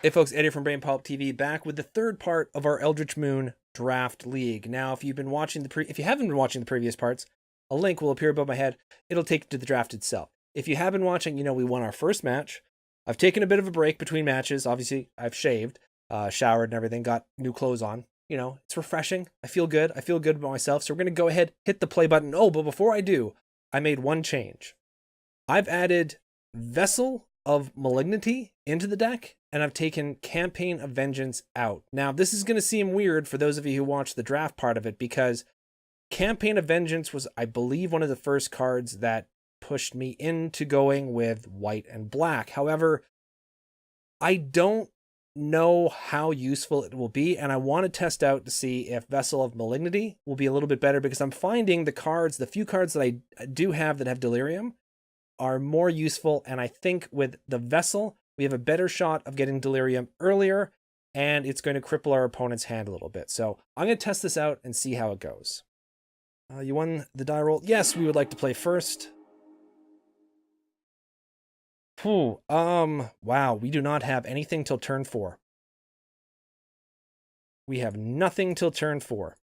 Hey folks, Eddie from Brain Pulp TV back with the third part of our Eldritch Moon Draft League. Now, if you haven't been watching the previous parts, a link will appear above my head. It'll take you to the draft itself. If you have been watching, you know we won our first match. I've taken a bit of a break between matches. Obviously, I've shaved, showered and everything, got new clothes on. You know, it's refreshing. I feel good. I feel good about myself. So we're going to go ahead, hit the play button. Oh, but before I do, I made one change. I've added Vessel of Malignity into the deck, and I've taken Campaign of Vengeance out. Now, this is going to seem weird for those of you who watched the draft part of it, because Campaign of Vengeance was, I believe, one of the first cards that pushed me into going with white and black. However, I don't know how useful it will be, and I want to test out to see if Vessel of Malignity will be a little bit better, because I'm finding the few cards that I do have that have Delirium are more useful, and I think with the Vessel, we have a better shot of getting Delirium earlier, and it's going to cripple our opponent's hand a little bit. So I'm going to test this out and see how it goes. You won the die roll. Yes, we would like to play first. Wow, we do not have anything till turn 4. We have nothing till turn 4.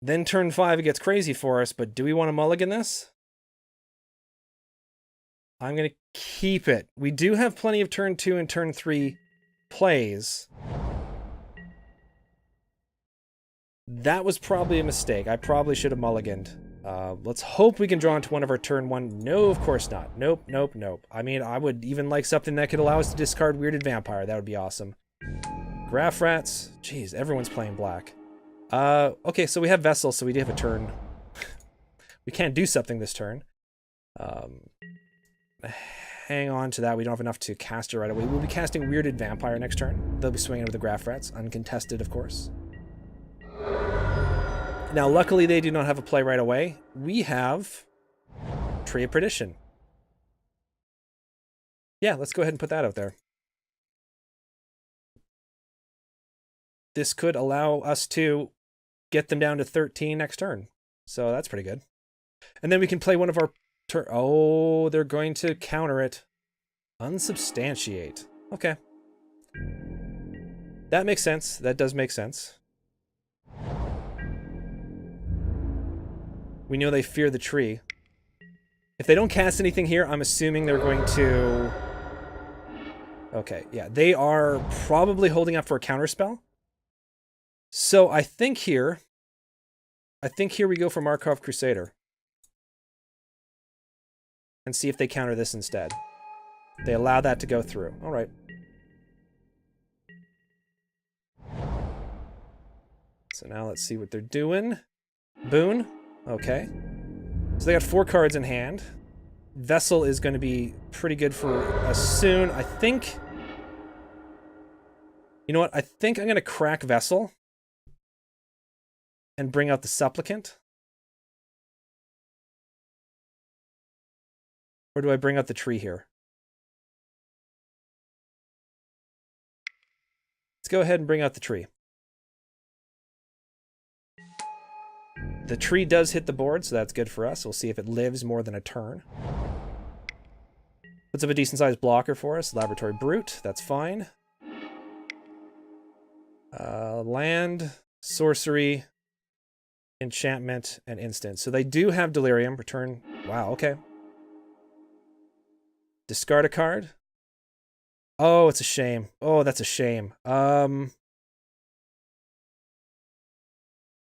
Then turn 5, it gets crazy for us, but do we want to mulligan this? I'm going to keep it. We do have plenty of turn 2 and turn 3 plays. That was probably a mistake. I probably should have mulliganed. Let's hope we can draw into one of our turn 1. No, of course not. Nope, nope, nope. I mean, I would even like something that could allow us to discard Weirded Vampire. That would be awesome. Graph Rats. Jeez, everyone's playing black. Okay, so we have Vessel, so we do have a turn. We can't do something this turn. Hang on to that. We don't have enough to cast it right away. We'll be casting Weirded Vampire next turn. They'll be swinging with the Graph Rats, uncontested, of course. Now, luckily, they do not have a play right away. We have Tree of Perdition. Yeah, let's go ahead and put that out there. This could allow us to get them down to 13 next turn. So that's pretty good. And then we can play one of our oh, they're going to counter it. Unsubstantiate. Okay. That makes sense. That does make sense. We know they fear the tree. If they don't cast anything here, I'm assuming they're going to... Okay, yeah. They are probably holding up for a counterspell. So I think here we go for Markov Crusader. And see if they counter this instead. They allow that to go through. All right. So now let's see what they're doing. Boon. Okay. So they got 4 cards in hand. Vessel is going to be pretty good for us soon. I think... You know what? I think I'm going to crack Vessel. And bring out the Supplicant. Or do I bring out the tree here? Let's go ahead and bring out the tree. The tree does hit the board, so that's good for us. We'll see if it lives more than a turn. Puts up a decent-sized blocker for us. Laboratory Brute, that's fine. Land, sorcery, enchantment, and instant. So they do have Delirium. Return. Wow, okay. Discard a card. Oh, it's a shame. Oh, that's a shame.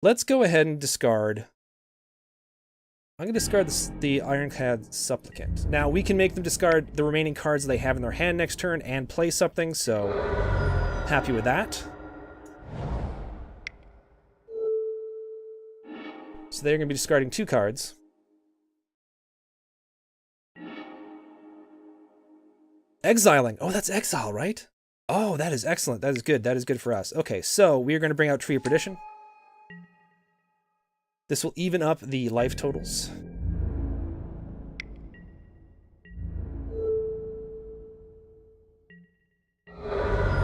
Let's go ahead and discard. I'm going to discard the Ironclad Supplicant. Now, we can make them discard the remaining cards they have in their hand next turn and play something, so happy with that. So they're going to be discarding 2 cards. Exiling. Oh, that's exile, right? Oh, that is excellent. That is good. That is good for us. Okay, so we are going to bring out Tree of Perdition. This will even up the life totals.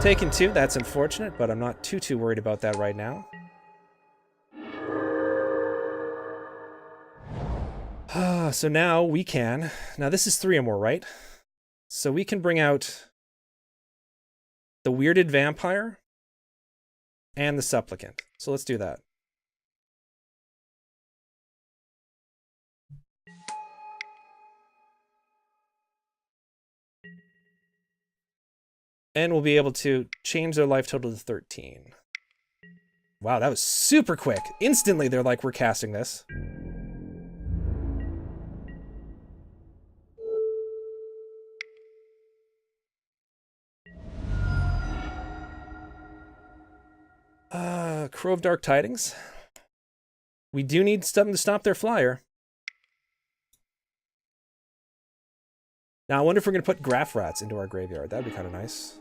Taking 2, that's unfortunate, but I'm not too worried about that right now. So now we can... Now this is 3 or more, right? So we can bring out the Weirded Vampire and the Supplicant. So let's do that. And we'll be able to change their life total to 13. Wow, that was super quick. Instantly, they're like, we're casting this. Crow of Dark Tidings. We do need something to stop their flyer. Now, I wonder if we're going to put Graph Rats into our graveyard. That'd be kind of nice.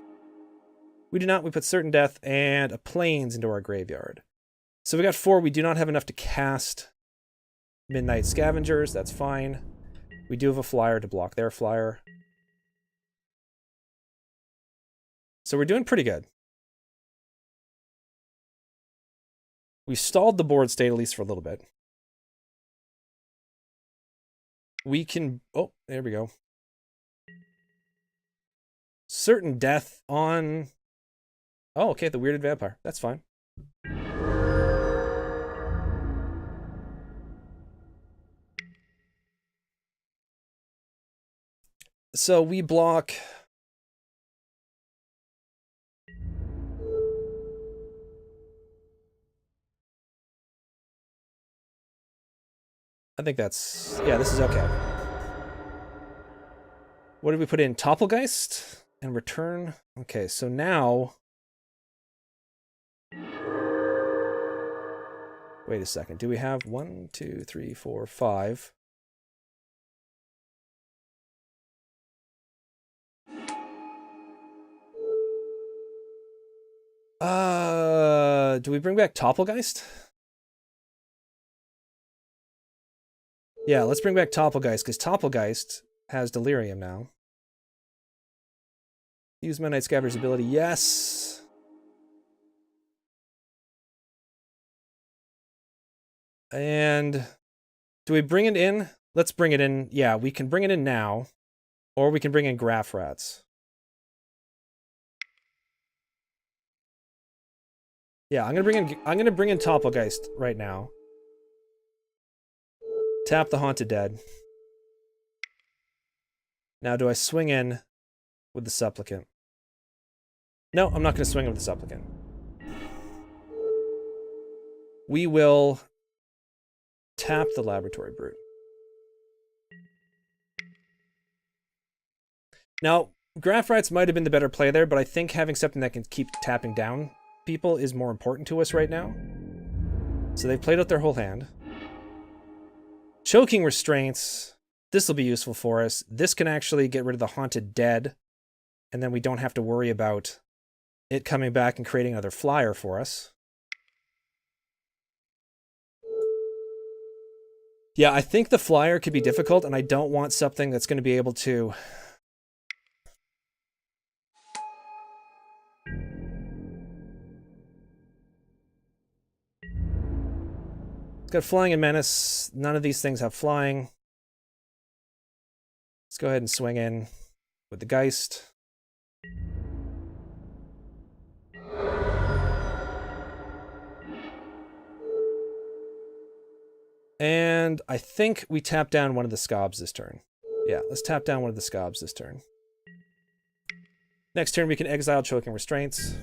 We do not. We put Certain Death and a Plains into our graveyard. So we got 4. We do not have enough to cast Midnight Scavengers. That's fine. We do have a flyer to block their flyer. So we're doing pretty good. We stalled the board state, at least for a little bit. We can... Oh, there we go. Certain Death on... Oh, okay, the Weirded Vampire. That's fine. So we block... I think that's... Yeah, this is okay. What did we put in? Topplegeist and return. Okay, so now... Wait a second. Do we have 1, 2, 3, 4, 5? Do we bring back Topplegeist? Yeah, let's bring back Topplegeist, because Topplegeist has Delirium now. Use Midnight Scavenger's ability. Yes! And do we bring it in? Let's bring it in. Yeah, we can bring it in now. Or we can bring in Graph Rats. Yeah, I'm gonna bring in Topplegeist right now. Tap the Haunted Dead. Now, do I swing in with the Supplicant? No, I'm not going to swing in with the Supplicant. We will tap the Laboratory Brute. Now, Graph Rats might have been the better play there, but I think having something that can keep tapping down people is more important to us right now. So they've played out their whole hand. Choking Restraints. This will be useful for us. This can actually get rid of the Haunted Dead, and then we don't have to worry about it coming back and creating another flyer for us. Yeah, I think the flyer could be difficult, and I don't want something that's going to be able to... It's got Flying and Menace. None of these things have flying. Let's go ahead and swing in with the Geist. And I think we tap down one of the Scobs this turn. Yeah, let's tap down one of the Scobs this turn. Next turn we can exile Choking Restraints.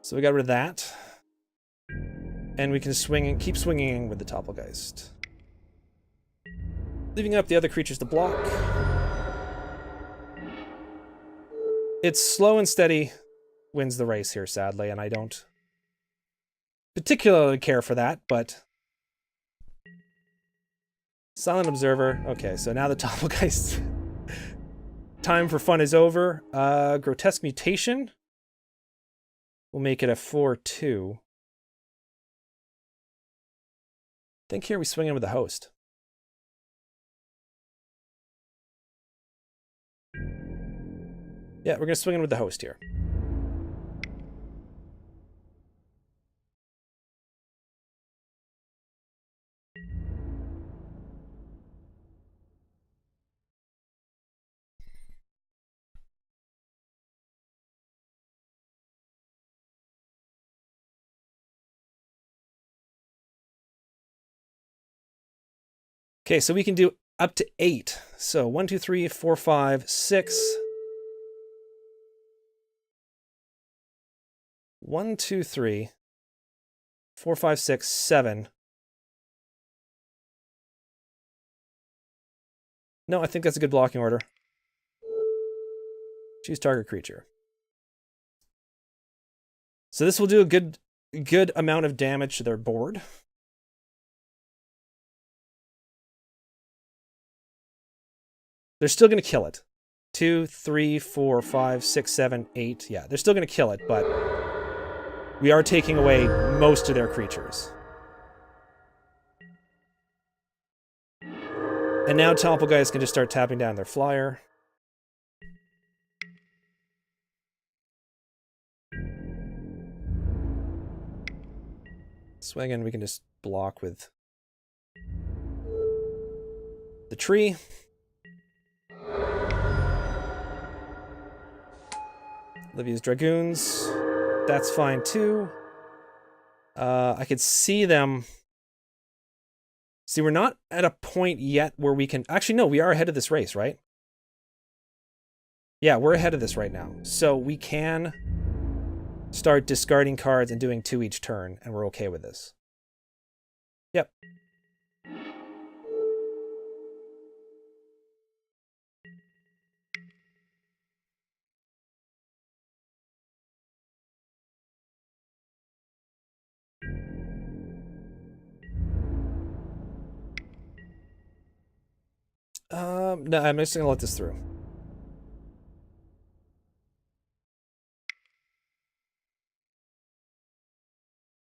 So we got rid of that. And we can keep swinging with the Topplegeist. Leaving up the other creatures to block. It's slow and steady wins the race here, sadly, and I don't particularly care for that, but... Silent Observer. Okay, so now the Topplegeist time for fun is over. Grotesque Mutation. We'll make it a 4/2. I think here we swing in with the Host. Yeah, we're going to swing in with the host here. Okay, so we can do up to 8. So 1, 2, 3, 4, 5, 6. 1, 2, 3, 4, 5, 6, 7. No, I think that's a good blocking order. Choose target creature. So this will do a good amount of damage to their board. They're still going to kill it. 2, 3, 4, 5, 6, 7, 8. Yeah, they're still going to kill it, but we are taking away most of their creatures. And now Temple guys can just start tapping down their flyer. Swinging, we can just block with the tree. Livia's Dragoons. That's fine too. I could see them. See, we're not at a point yet where we can... Actually, no, we are ahead of this race, right? Yeah, we're ahead of this right now. So we can start discarding cards and doing 2 each turn, and we're okay with this. Yep. No, I'm just gonna let this through.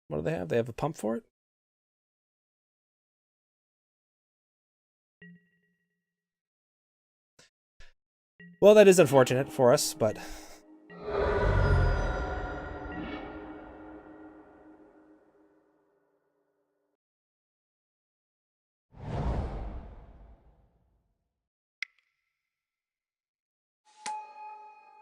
What do they have? They have a pump for it? Well, that is unfortunate for us, but...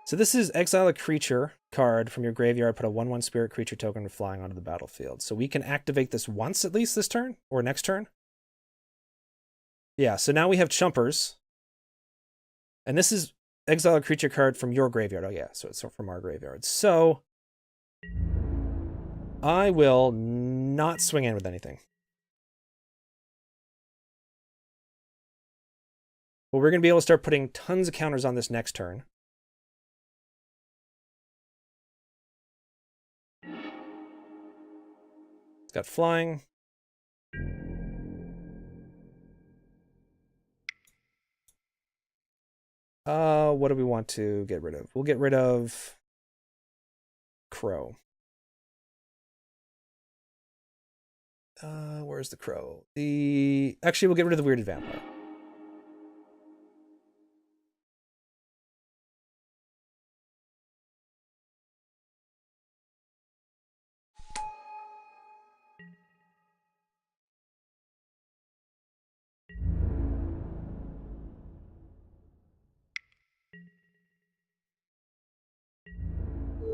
So this is exile a creature card from your graveyard, put a 1/1 spirit creature token flying onto the battlefield. So we can activate this once at least this turn, or next turn. Yeah, so now we have Chumpers. And this is exile a creature card from your graveyard. Oh yeah, so it's from our graveyard. So I will not swing in with anything. But we're going to be able to start putting tons of counters on this next turn. It's got flying. What do we want to get rid of? We'll get rid of Crow. Where's the Crow? Actually, we'll get rid of the Weirded Vampire.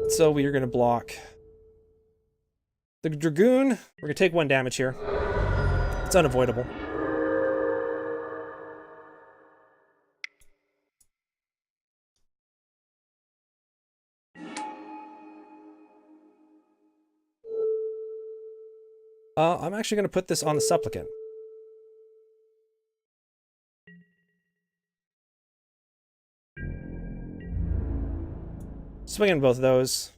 So we are going to block the Dragoon. We're going to take 1 damage here. It's unavoidable. I'm actually going to put this on the Supplicant. Swinging both of those.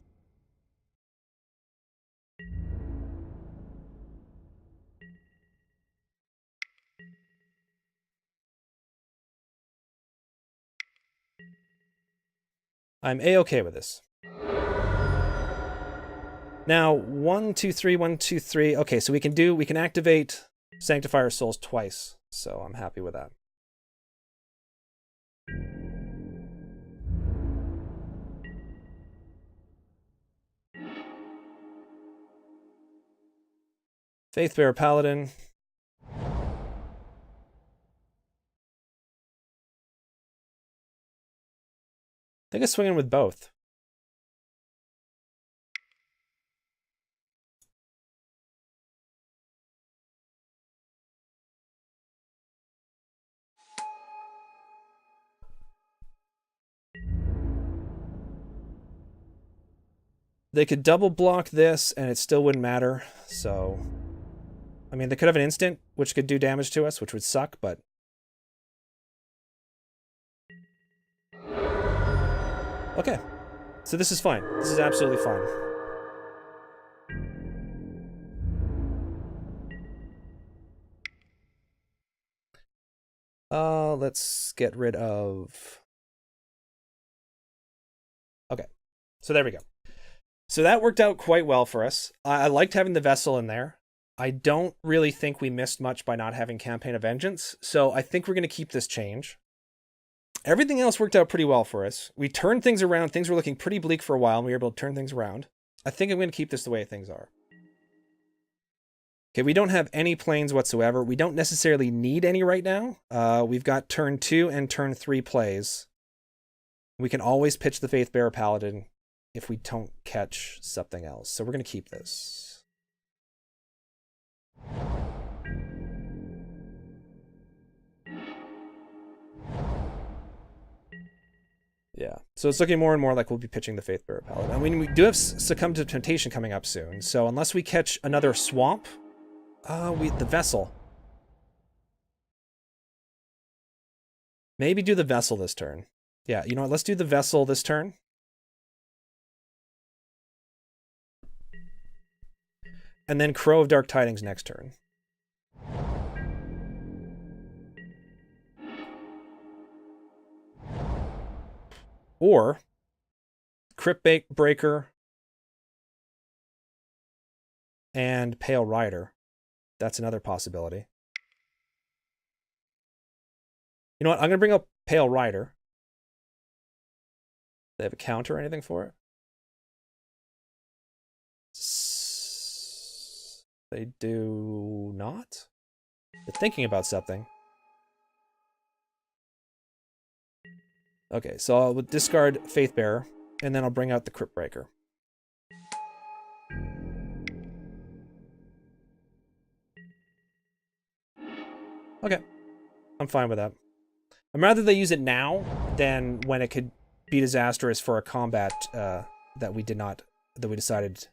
I'm A-okay with this. Now, 1, 2, 3, 1, 2, 3. Okay, so we can activate Sanctifier Souls twice. So I'm happy with that. Faithbearer Paladin. I think I swing in with both. They could double block this and it still wouldn't matter. So, I mean, they could have an instant, which could do damage to us, which would suck, but... Okay. So this is fine. This is absolutely fine. Let's get rid of... Okay. So there we go. So that worked out quite well for us. I liked having the Vessel in there. I don't really think we missed much by not having Campaign of Vengeance, so I think we're going to keep this change. Everything else worked out pretty well for us. We turned things around. Things were looking pretty bleak for a while, and we were able to turn things around. I think I'm going to keep this the way things are. Okay, we don't have any planes whatsoever. We don't necessarily need any right now. We've got turn 2 and turn 3 plays. We can always pitch the Faithbearer Paladin if we don't catch something else. So we're going to keep this. Yeah, so it's looking more and more like we'll be pitching the Faithbearer Paladin. I mean, we do have Succumb to Temptation coming up soon, so unless we catch another swamp, the Vessel. Maybe do the Vessel this turn. Yeah, you know what, let's do the Vessel this turn. And then Crow of Dark Tidings next turn. Or Crypt Breaker and Pale Rider. That's another possibility. You know what? I'm going to bring up Pale Rider. Do they have a counter or anything for it? They do not? They're thinking about something. Okay, so I'll discard Faithbearer, and then I'll bring out the Crypt Breaker. Okay, I'm fine with that. I'd rather they use it now than when it could be disastrous for a combat that we decided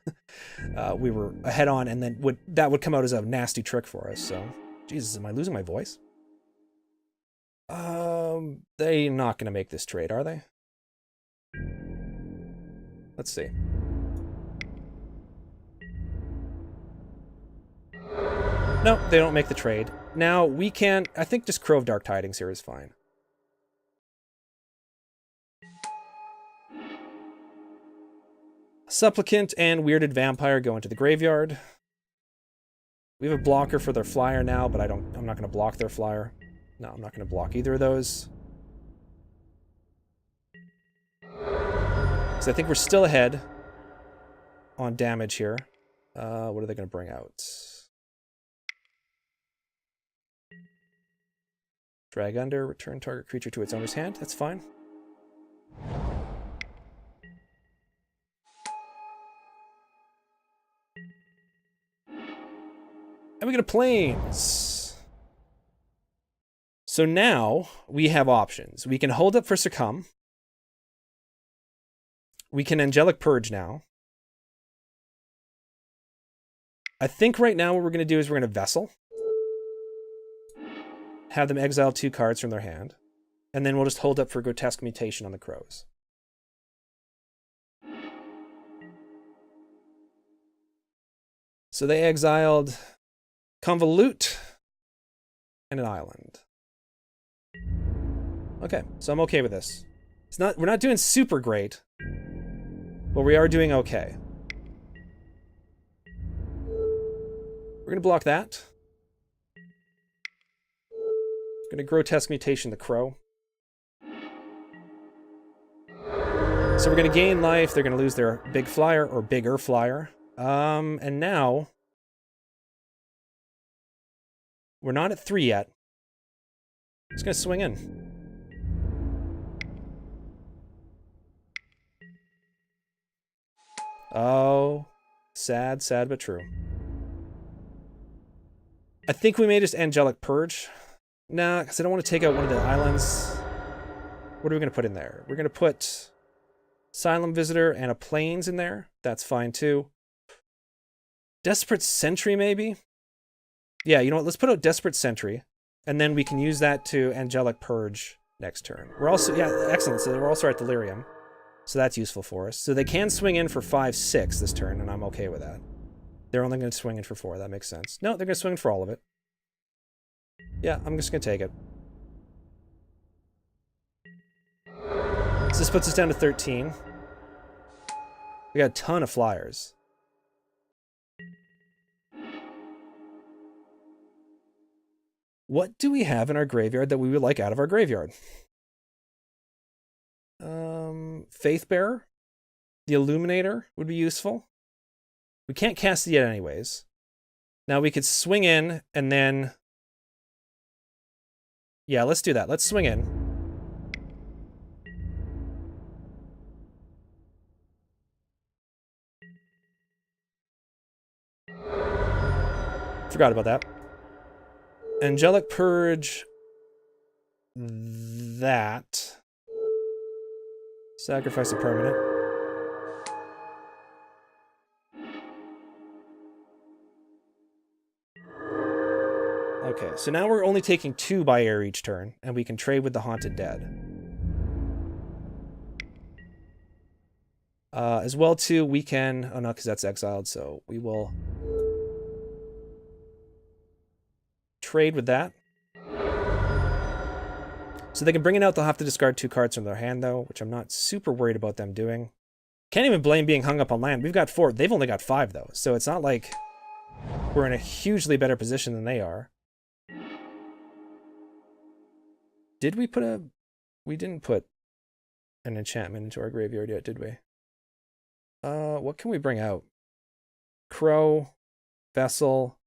we were ahead on, and then that would come out as a nasty trick for us. So, Jesus, am I losing my voice? They're not going to make this trade, are they? Let's see. No, they don't make the trade. Now, we can... I think just Crow of Dark Tidings here is fine. Supplicant and Weirded Vampire go into the graveyard. We have a blocker for their flyer now, but I'm not going to block their flyer. No, I'm not going to block either of those. So I think we're still ahead on damage here. What are they going to bring out? Drag under, return target creature to its owner's hand. That's fine. And we get a planes. So now we have options. We can hold up for Succumb. We can Angelic Purge now. I think right now what we're going to do is we're going to Vessel. Have them exile 2 cards from their hand. And then we'll just hold up for Grotesque Mutation on the Crows. So they exiled Convolute and an island. Okay, so I'm okay with this. We're not doing super great, but we are doing okay. We're going to block that. We're going to Grotesque Mutation the Crow. So we're going to gain life. They're going to lose their big flyer or bigger flyer. And now We're not at 3 yet. Just gonna swing in. Oh, sad, sad but true. I think we may just Angelic Purge. Nah, because I don't want to take out one of the islands. What are we going to put in there? We're going to put Asylum Visitor and a Plains in there. That's fine too. Desperate Sentry, maybe? Yeah, you know what? Let's put out Desperate Sentry, and then we can use that to Angelic Purge next turn. We're also, yeah, excellent. So we're also at Delirium. So that's useful for us. So they can swing in for 5/6 this turn, and I'm okay with that. They're only going to swing in for 4. That makes sense. No, they're going to swing in for all of it. Yeah, I'm just going to take it. So this puts us down to 13. We got a ton of flyers. What do we have in our graveyard that we would like out of our graveyard? Faithbearer? The Illuminator would be useful. We can't cast it yet anyways. Now we could swing in and then... Yeah, let's do that. Let's swing in. Forgot about that. Angelic Purge. That. Sacrifice a permanent. Okay, so now we're only taking 2 by air each turn, and we can trade with the Haunted Dead. As well, too, we can... Oh, no, because that's exiled, so we will... trade with that. So they can bring it out, they'll have to discard 2 cards from their hand, though, which I'm not super worried about them doing. Can't even blame being hung up on land. We've got 4. They've only got 5, though, so it's not like we're in a hugely better position than they are. Did we put a... We didn't put an enchantment into our graveyard yet, did we? What can we bring out? Crow, Vessel,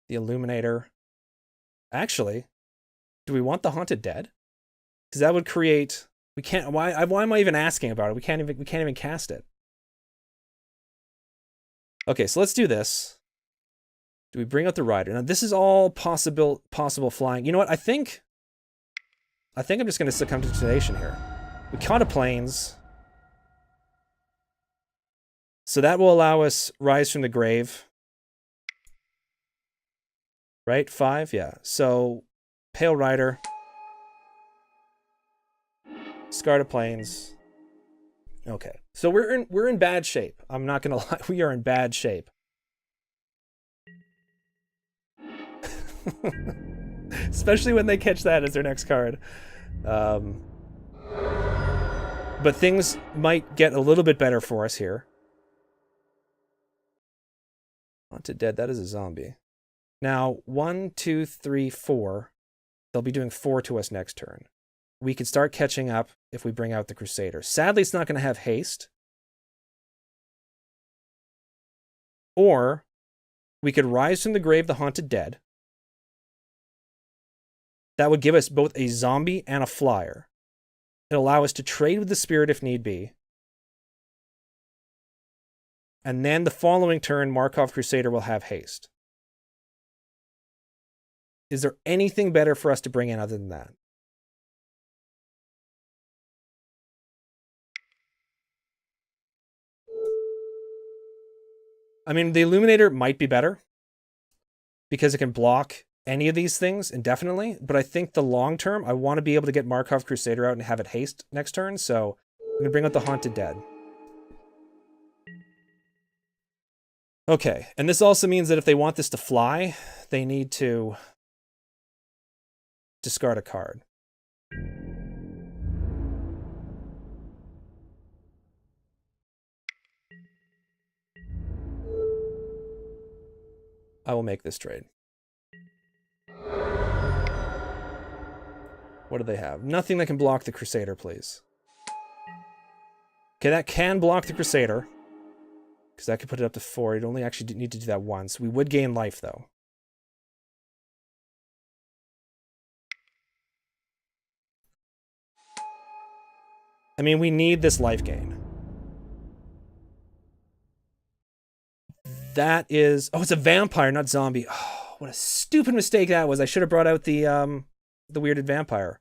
the Illuminator. Actually, do we want the Haunted Dead? Because that would create... We can't... Why am I even asking about it? We can't even cast it. Okay, so let's do this. Do we bring out the Rider? Now, this is all possible flying. You know what? I think I'm just going to succumb to Temptation here. We caught a Plains. So that will allow us Rise from the Grave. Right? 5? Yeah. So, Pale Rider. Discard a Plains. Okay. So we're in bad shape. I'm not going to lie. We are in bad shape. Especially when they catch that as their next card. But things might get a little bit better for us here. Haunted Dead, that is a zombie. Now, 1, 2, 3, 4. They'll be doing 4 to us next turn. We could start catching up if we bring out the Crusader. Sadly, it's not going to have haste. Or we could Rise from the Grave the Haunted Dead. That would give us both a zombie and a flyer. It'll allow us to trade with the Spirit if need be. And then the following turn, Markov Crusader will have haste. Is there anything better for us to bring in other than that? I mean, the Illuminator might be better because it can block any of these things indefinitely, but I think the long term, I want to be able to get Markov Crusader out and have it haste next turn, so I'm going to bring out the Haunted Dead. Okay, and this also means that if they want this to fly, they need to discard a card. I will make this trade. What do they have? Nothing that can block the Crusader, please. Okay, that can block the Crusader. Because that could put it up to 4. You'd only actually need to do that once. We would gain life, though. I mean, we need this life gain. That is... Oh, it's a vampire, not zombie. Oh, what a stupid mistake that was. I should have brought out the weirded vampire.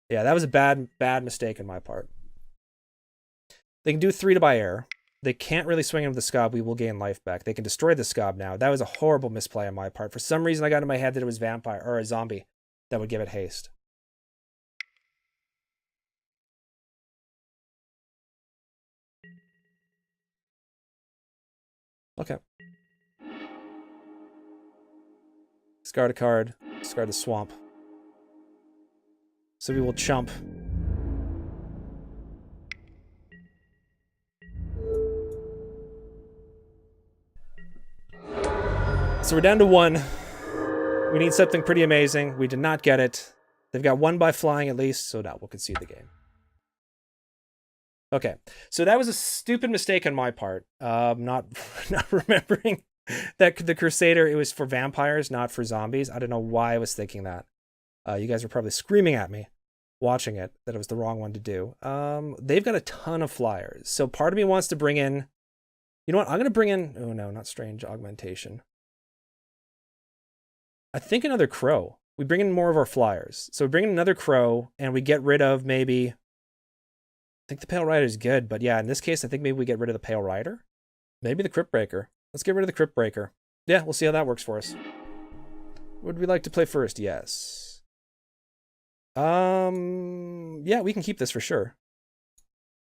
Yeah, that was a bad mistake on my part. They can do 3 to buy air. They can't really swing into the Scob. We will gain life back. They can destroy the Scob now. That was a horrible misplay on my part. For some reason, I got in my head that it was vampire or a zombie that would give it haste. Okay. Discard a card. Discard the swamp. So we will chump. So we're down to 1. We need something pretty amazing. We did not get it. They've got 1 by flying at least, so now we'll concede the game. Okay, so that was a stupid mistake on my part. Not remembering that the Crusader, it was for vampires, not for zombies. I don't know why I was thinking that. You guys were probably screaming at me watching it that it was the wrong one to do. They've got a ton of flyers. So part of me wants to bring in... You know what? I'm going to bring in... Oh, no, not Strange Augmentation. I think another Crow. We bring in more of our flyers. So we bring in another Crow, and we get rid of maybe... I think the Pale Rider is good, but yeah, in this case, I think maybe we get rid of the Pale Rider. Maybe the Crypt Breaker. Let's get rid of the Crypt Breaker. Yeah, we'll see how that works for us. Would we like to play first? Yes. Yeah, we can keep this for sure.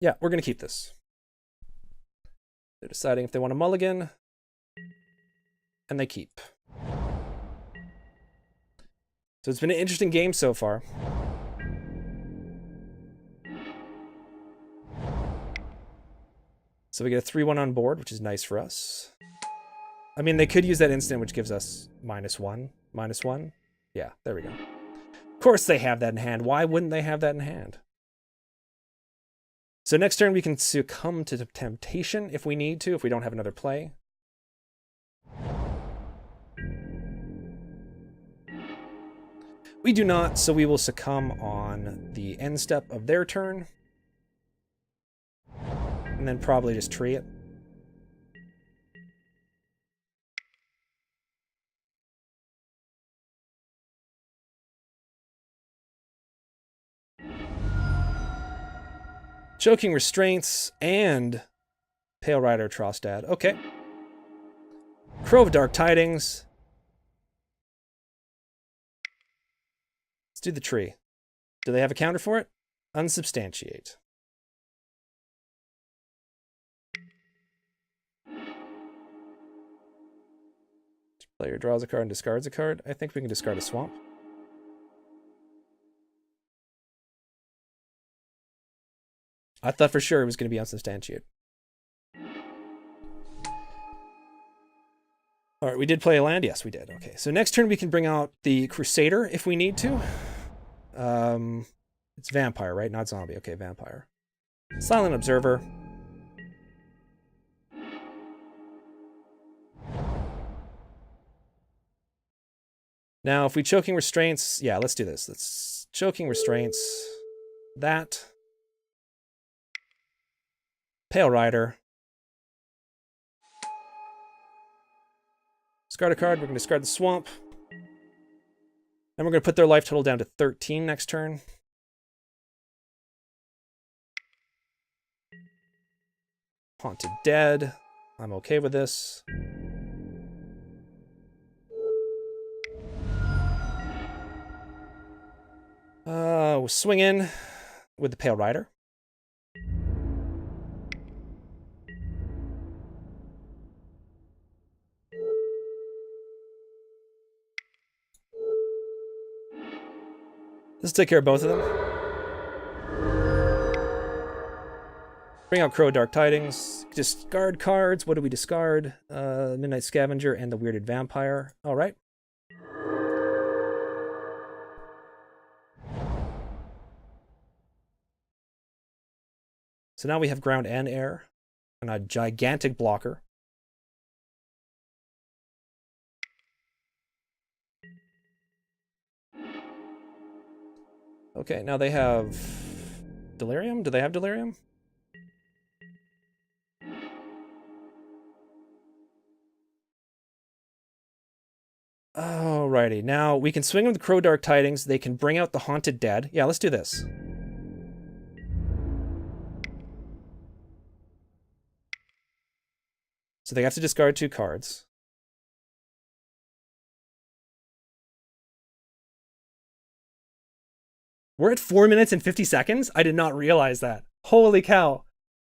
Yeah, we're going to keep this. They're deciding if they want a mulligan. And they keep. So it's been an interesting game so far. So we get a 3-1 on board, which is nice for us. I mean, they could use that instant, which gives us -1. -1. Yeah, there we go. Of course they have that in hand. Why wouldn't they have that in hand? So next turn we can succumb to temptation if we need to, if we don't have another play. We do not, so we will succumb on the end step of their turn. And then probably just tree it. Choking Restraints and Pale Rider Trostad. Okay. Crow of Dark Tidings. Let's do the tree. Do they have a counter for it? Unsubstantiate. Player draws a card and discards a card. I think we can discard a swamp. I thought for sure it was going to be unsubstantiate. All right, we did play a land. Yes, we did. Okay, so next turn we can bring out the Crusader if we need to. It's vampire, right? Not zombie. Okay, vampire. Silent Observer. Now, if we Choking Restraints... Yeah, let's do this. Let's Choking Restraints. That. Pale Rider. Discard a card. We're going to discard the Swamp. And we're going to put their life total down to 13 next turn. Haunted Dead. I'm okay with this. We'll swing in with the Pale Rider. Let's take care of both of them. Bring out Crow Dark Tidings. Discard cards. What do we discard? Midnight Scavenger and the Weirded Vampire. All right. So now we have ground and air. And a gigantic blocker. Okay, now they have Delirium? Do they have Delirium? Alrighty, now we can swing them with Crow Dark Tidings. They can bring out the Haunted Dead. Yeah, let's do this. So they have to discard 2 cards. We're at 4 minutes and 50 seconds? I did not realize that. Holy cow.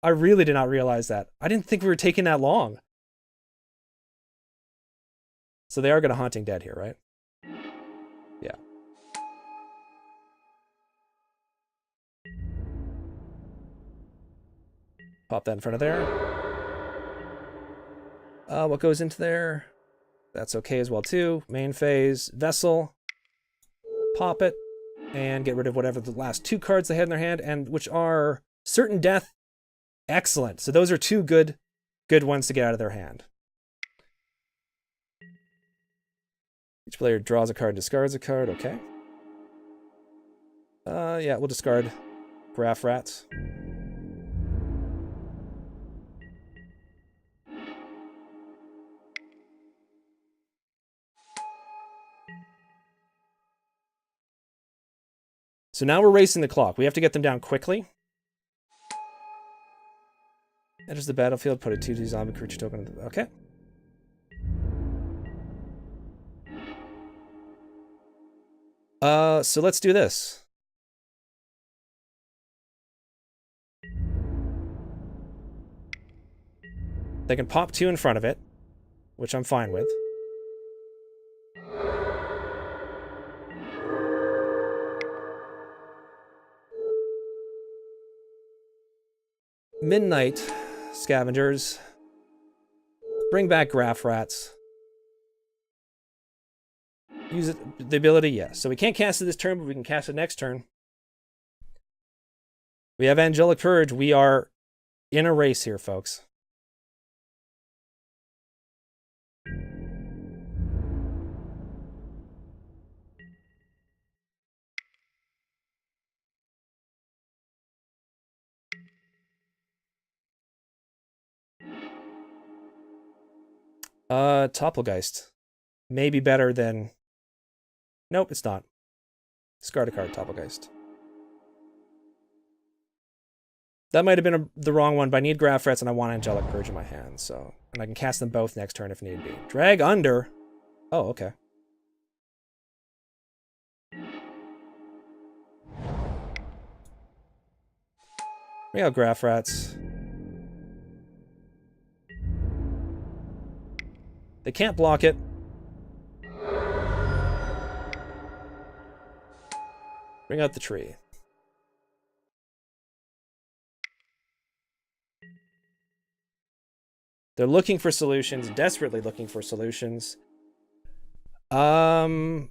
I really did not realize that. I didn't think we were taking that long. So they are going to Haunting Dead here, right? Yeah. Pop that in front of there. What goes into there? That's okay as well, too. Main phase, Vessel. Pop it. And get rid of whatever the last 2 cards they had in their hand, and which are Certain Death. Excellent. So those are 2 good ones to get out of their hand. Each player draws a card, discards a card. Okay. Yeah, we'll discard Graph Rats. So now we're racing the clock. We have to get them down quickly. Enters the battlefield, put a 2/2 zombie creature token. Okay. So let's do this. They can pop 2 in front of it, which I'm fine with. Midnight Scavengers. Bring back Graph Rats. Use it, the ability, yes. So we can't cast it this turn, but we can cast it next turn. We have Angelic Purge. We are in a race here, folks. Topplegeist. Maybe better than... Nope, it's not. Discard a card, Topplegeist. That might have been the wrong one, but I need Graph Rats and I want Angelic Purge in my hand, so... And I can cast them both next turn if need be. Drag Under. Oh, okay. Bring out Graph Rats. They can't block it. Bring out the tree. They're looking for solutions, desperately looking for solutions. You know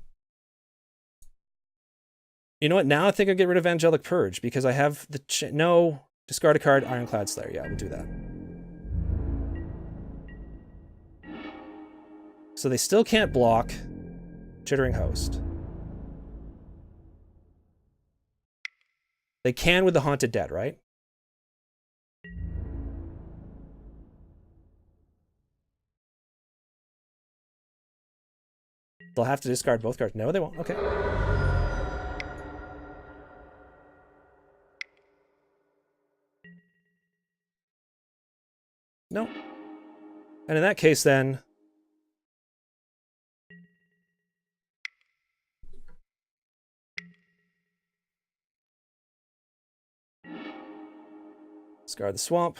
what? Now I think I'll get rid of Angelic Purge because I have the... No. Discard a card, Ironclad Slayer. Yeah, we'll do that. So they still can't block Chittering Host. They can with the Haunted Dead, right? They'll have to discard both cards. No, they won't. Okay. No. And in that case, then... Discard the swamp.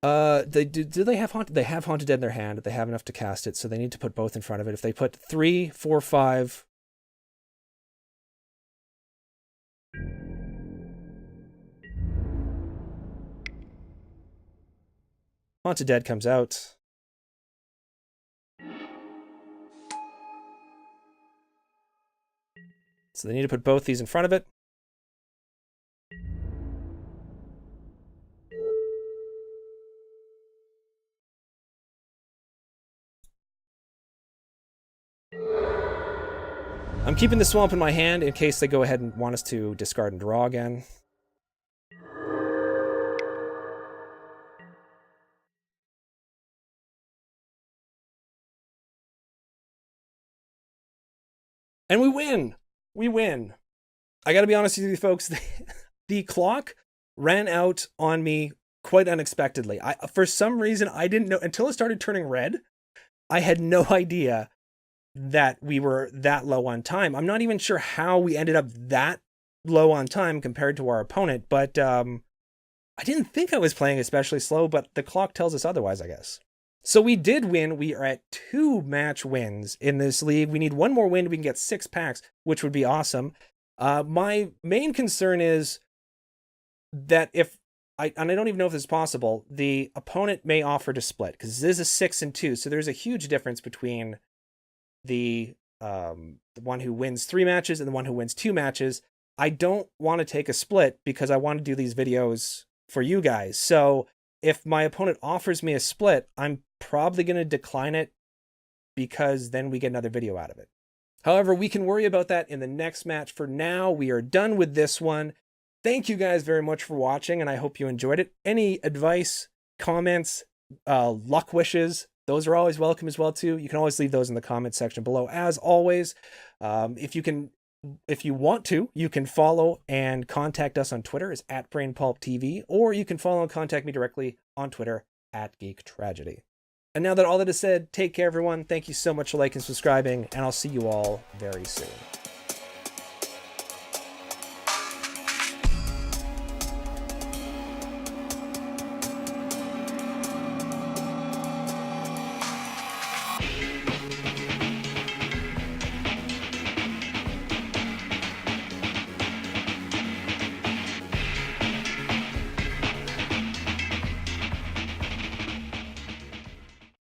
Do they have Haunted? They have Haunted Dead in their hand. They have enough to cast it, so they need to put both in front of it. If they put 3, 4, 5... Haunted Dead comes out. So they need to put both these in front of it. I'm keeping the swamp in my hand in case they go ahead and want us to discard and draw again. And we win! We win. I gotta be honest with you folks, the clock ran out on me quite unexpectedly. For some reason, I didn't know, until it started turning red, I had no idea that we were that low on time. I'm not even sure how we ended up that low on time compared to our opponent, but I didn't think I was playing especially slow, but the clock tells us otherwise, I guess. So we did win. We are at 2 match wins in this league. We need 1 more win. We can get 6 packs, which would be awesome. My main concern is that and I don't even know if this is possible, the opponent may offer to split, because this is a 6 and 2. So there's a huge difference between the one who wins 3 matches and the one who wins 2 matches. I don't want to take a split because I want to do these videos for you guys. So if my opponent offers me a split, I'm probably going to decline it because then we get another video out of it. However, we can worry about that in the next match. For now, we are done with this one. Thank you guys very much for watching, and I hope you enjoyed it. Any advice, comments, luck wishes, those are always welcome as well too. You can always leave those in the comment section below. As always, if you want to, you can follow and contact us on Twitter as @BrainPulpTV, or you can follow and contact me directly on Twitter @GeekTragedy. And now that all that is said, take care, everyone. Thank you so much for liking and subscribing, and I'll see you all very soon.